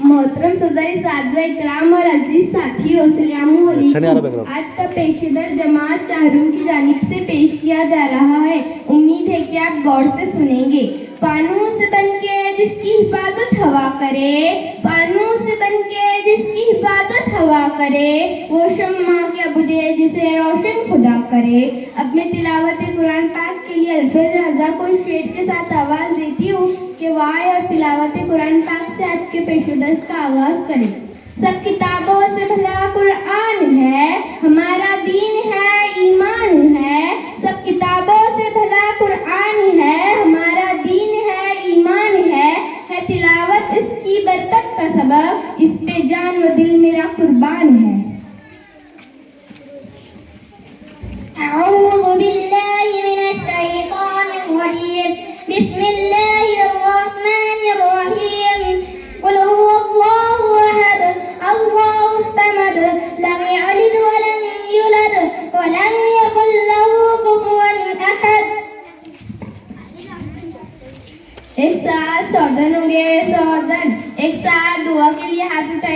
मोहतरम सदर सादर इकराम और अजीज साथियों, अस्सलाम वालेकुम। आज का पेशेदर जमात चाहरूम की जानिब से पेश किया जा रहा है। उम्मीद है कि आप गौर से सुनेंगे। फानूस बनके जिसकी हिफाजत हवा करे, फानूस बनके जिसकी हिफाजत हवा करे, वो शम्मा क्या बुझे जिसे रोशन खुदा करे। अब मैं तिलावत कुरान पाक के लिए अल्फाज रज़ा को शेर के साथ आवाज़ देती हूँ कि वाय और तिलावत कुरान पाक से आज के पेशेदर्स का आगाज़ करें। सब किताबों से भला कुरान है, हमारा दीन है, ईमान है। सब किताबों से भला कुरान है, हमारा दीन है, ईमान है तिलावत इसकी बरकत का सबब, इस पे जान व दिल मेरा कुर्बान है। أعوذ بالله من الشيطان الرجيم بسم الله الرحمن الرحيم قل هو الله أحد الله الصمد لم يلد ولم يولد ولم يكن له كفوا أحد एक साथ सौदन हो गया, सौदन एक साथ दुआ के लिए हाथ उठा